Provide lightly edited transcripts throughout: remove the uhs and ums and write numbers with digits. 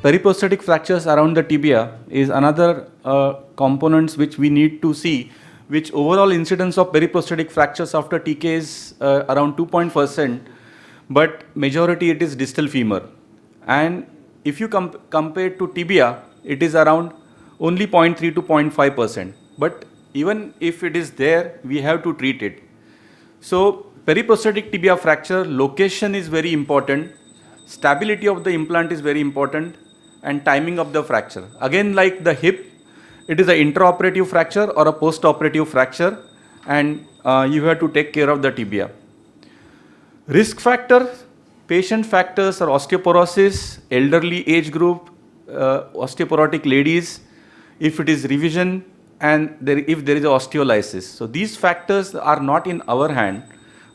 Periprosthetic fractures around the tibia is another components which we need to see, which overall incidence of periprosthetic fractures after TK is around 2%, but majority it is distal femur. And if you compare to tibia, it is around only 0.3 to 0.5%. But even if it is there, we have to treat it. So periprosthetic tibia fracture, location is very important, stability of the implant is very important, and timing of the fracture. Again, like the hip, it is an intraoperative fracture or a post-operative fracture, and you have to take care of the tibia. Risk factors, patient factors are osteoporosis, elderly age group, osteoporotic ladies, if it is revision, and if there is osteolysis. So these factors are not in our hand,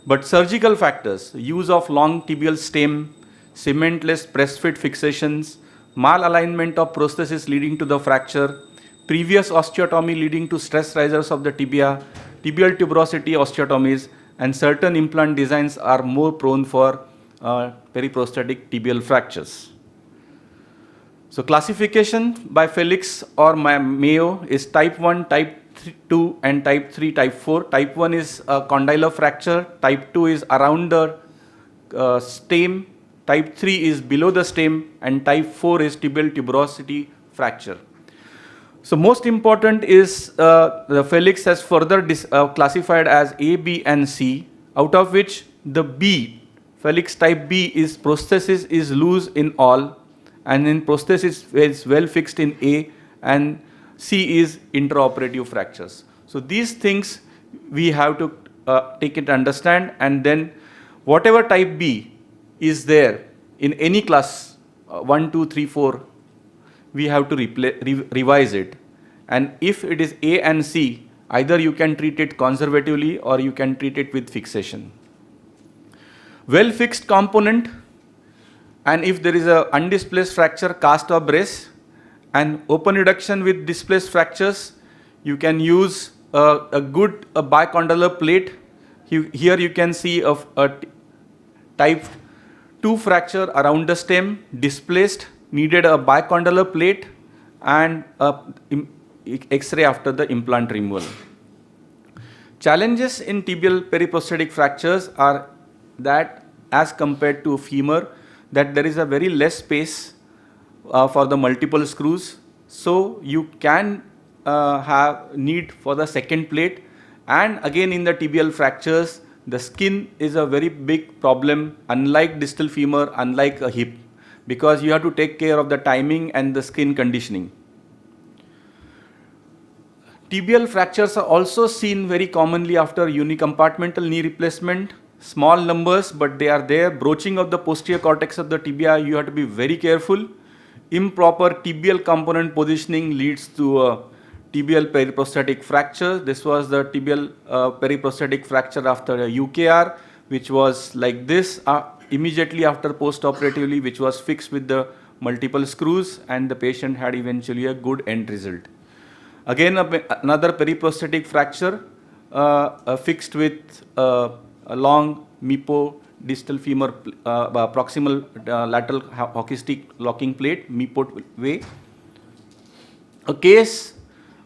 but surgical factors, use of long tibial stem, cementless press fit fixations, malalignment of prosthesis leading to the fracture, previous osteotomy leading to stress risers of the tibia, tibial tuberosity osteotomies, and certain implant designs are more prone for periprosthetic tibial fractures. So classification by Felix or Mayo is type 1, type 2, and type 3, type 4. Type 1 is a condylar fracture, type 2 is around the stem, type 3 is below the stem, and type 4 is tibial tuberosity fracture. So most important is the Felix has further classified as A, B, and C, out of which the B, Felix type B, is prosthesis is loose in all, and then prosthesis is well fixed in A, and C is intraoperative fractures. So these things we have to take it to understand, and then whatever type B is there in any class, 1, 2, 3, 4, we have to revise it. And if it is A and C, either you can treat it conservatively or you can treat it with fixation. Well fixed component, and if there is a undisplaced fracture, cast or brace, and open reduction with displaced fractures, you can use a good bicondylar plate. Here you can see a type 2 fracture around the stem, displaced, needed a bicondylar plate, and X-ray after the implant removal. Challenges in tibial periprosthetic fractures are that as compared to femur, that there is a very less space for the multiple screws. So you can have need for the second plate. And again in the tibial fractures, the skin is a very big problem, unlike distal femur, unlike a hip, because you have to take care of the timing and the skin conditioning. Tibial fractures are also seen very commonly after unicompartmental knee replacement. Small numbers, but they are there. Broaching of the posterior cortex of the tibia, you have to be very careful. Improper tibial component positioning leads to a tibial periprosthetic fracture. This was the tibial periprosthetic fracture after a UKR, which was like this immediately after post-operatively, which was fixed with the multiple screws, and the patient had eventually a good end result. Again, another periprosthetic fracture fixed with a long MIPO distal femur proximal lateral hockey stick locking plate, MIPO way. A case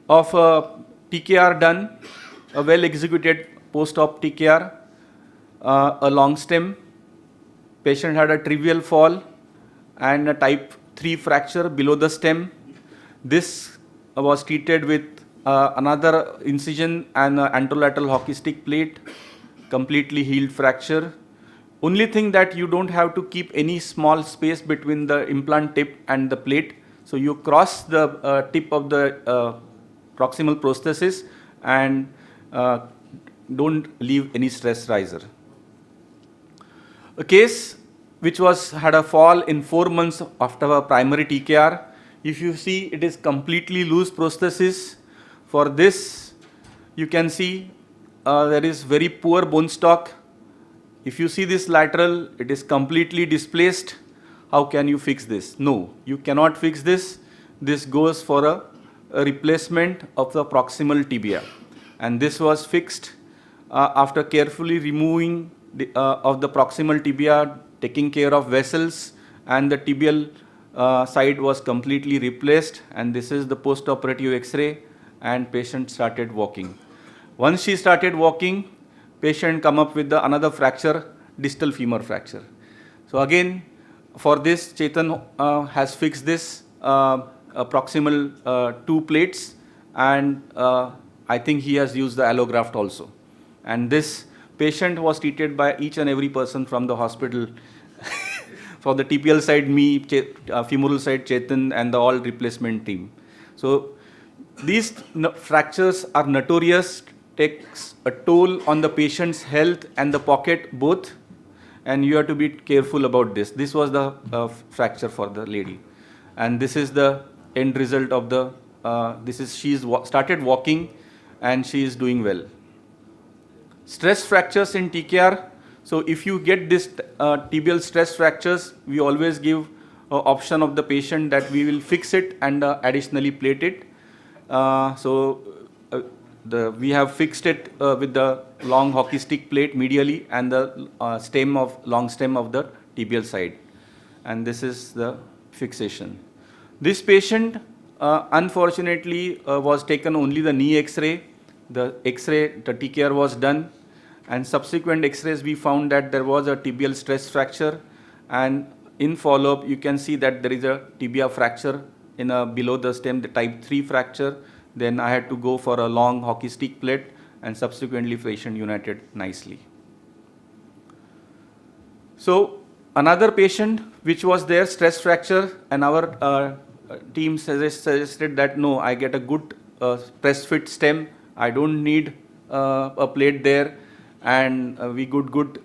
of TKR done, a well executed post-op TKR, a long stem. Patient had a trivial fall and a type 3 fracture below the stem. This was treated with another incision and anterolateral hockey stick plate, completely healed fracture. Only thing that you don't have to keep any small space between the implant tip and the plate. So you cross the tip of the proximal prosthesis and don't leave any stress riser. A case which had a fall in 4 months after a primary TKR. If you see, it is completely loose prosthesis. For this, you can see there is very poor bone stock. If you see this lateral, it is completely displaced. How can you fix this? No, you cannot fix this. This goes for a replacement of the proximal tibia. And this was fixed after carefully removing of the proximal tibia, taking care of vessels and the tibial side was completely replaced, and this is the post-operative X-ray, and patient started walking. Once she started walking, patient come up with another fracture, distal femur fracture. So again, for this, Chetan has fixed this proximal 2 plates, and I think he has used the allograft also. And this patient was treated by each and every person from the hospital. For the tibial side, me, femoral side, Chetan, and the all replacement team. So these fractures are notorious, takes a toll on the patient's health and the pocket both, and you have to be careful about this. This was the fracture for the lady, and this is the end result of the, she's started walking and she is doing well. Stress fractures in TKR. So if you get this tibial stress fractures, we always give option of the patient that we will fix it and additionally plate it. We have fixed it with the long hockey stick plate medially and the long stem of the tibial side. And this is the fixation. This patient unfortunately was taken only the knee X-ray. The X-ray, the TKR was done, and subsequent X-rays we found that there was a tibial stress fracture, and in follow-up you can see that there is a tibia fracture in below the stem, the type 3 fracture. Then I had to go for a long hockey stick plate, and subsequently patient united nicely. So another patient which was there, stress fracture, and our team suggested that no, I get a good press fit stem, I don't need a plate there, and we good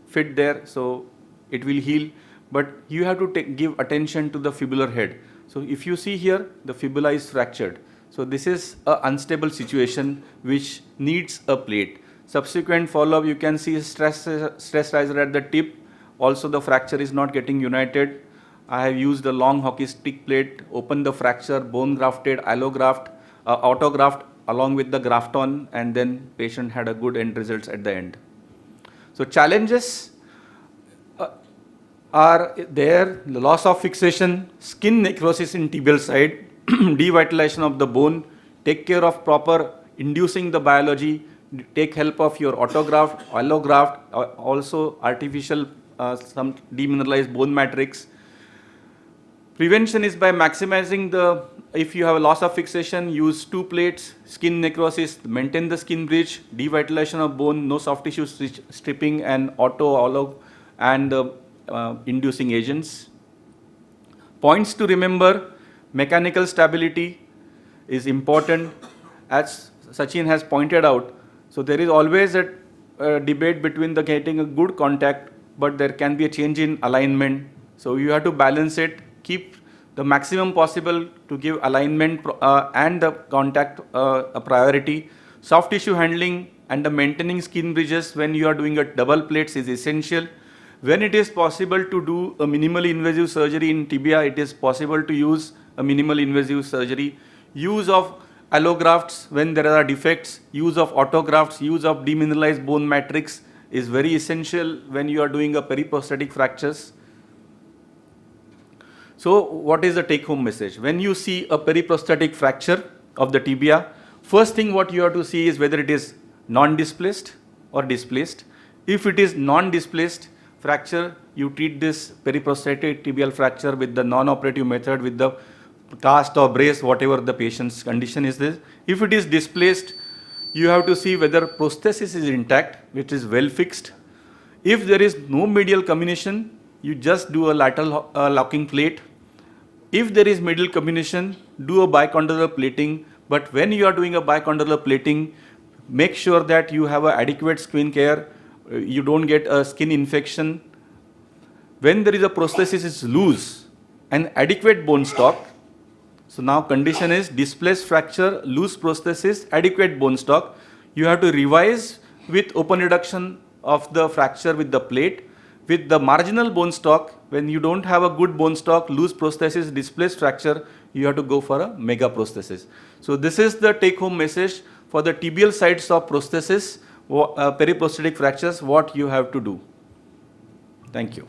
fit there, so it will heal. But you have to give attention to the fibular head. So if you see here, the fibula is fractured. So this is an unstable situation which needs a plate. Subsequent follow-up, you can see stress riser at the tip. Also the fracture is not getting united. I have used the long hockey stick plate, opened the fracture, bone grafted, allograft, autograft along with the grafton, and then patient had a good end results at the end. So challenges are there: the loss of fixation, skin necrosis in tibial side, devitalization of the bone. Take care of proper inducing the biology, take help of your autograft, allograft, also artificial some demineralized bone matrix. Prevention is by maximizing the, if you have a loss of fixation, use 2 plates, skin necrosis, maintain the skin bridge, devitalization of bone, no soft tissue stripping, and allo, and inducing agents. Points to remember: mechanical stability is important, as Sachin has pointed out. So there is always a debate between the getting a good contact, but there can be a change in alignment. So you have to balance it, keep the maximum possible to give alignment and the contact a priority. Soft tissue handling and the maintaining skin bridges when you are doing a double plates is essential. When it is possible to do a minimally invasive surgery in tibia, it is possible to use a minimally invasive surgery. Use of allografts when there are defects, use of autografts, use of demineralized bone matrix is very essential when you are doing a periprosthetic fractures. So what is the take-home message? When you see a periprosthetic fracture of the tibia, first thing what you have to see is whether it is non-displaced or displaced. If it is non-displaced fracture, you treat this periprosthetic tibial fracture with the non-operative method, with the cast or brace, whatever the patient's condition is this. If it is displaced, you have to see whether prosthesis is intact, which is well fixed. If there is no medial comminution, you just do a lateral locking plate. If there is medial comminution, do a bicondylar plating. But when you are doing a bicondylar plating, make sure that you have an adequate skin care. You don't get a skin infection. When there is a prosthesis is loose and adequate bone stock, so now condition is displaced fracture, loose prosthesis, adequate bone stock. You have to revise with open reduction of the fracture with the plate. With the marginal bone stock, when you don't have a good bone stock, loose prosthesis, displaced fracture, you have to go for a mega prosthesis. So this is the take-home message for the tibial sides of prosthesis, periprosthetic fractures, what you have to do. Thank you.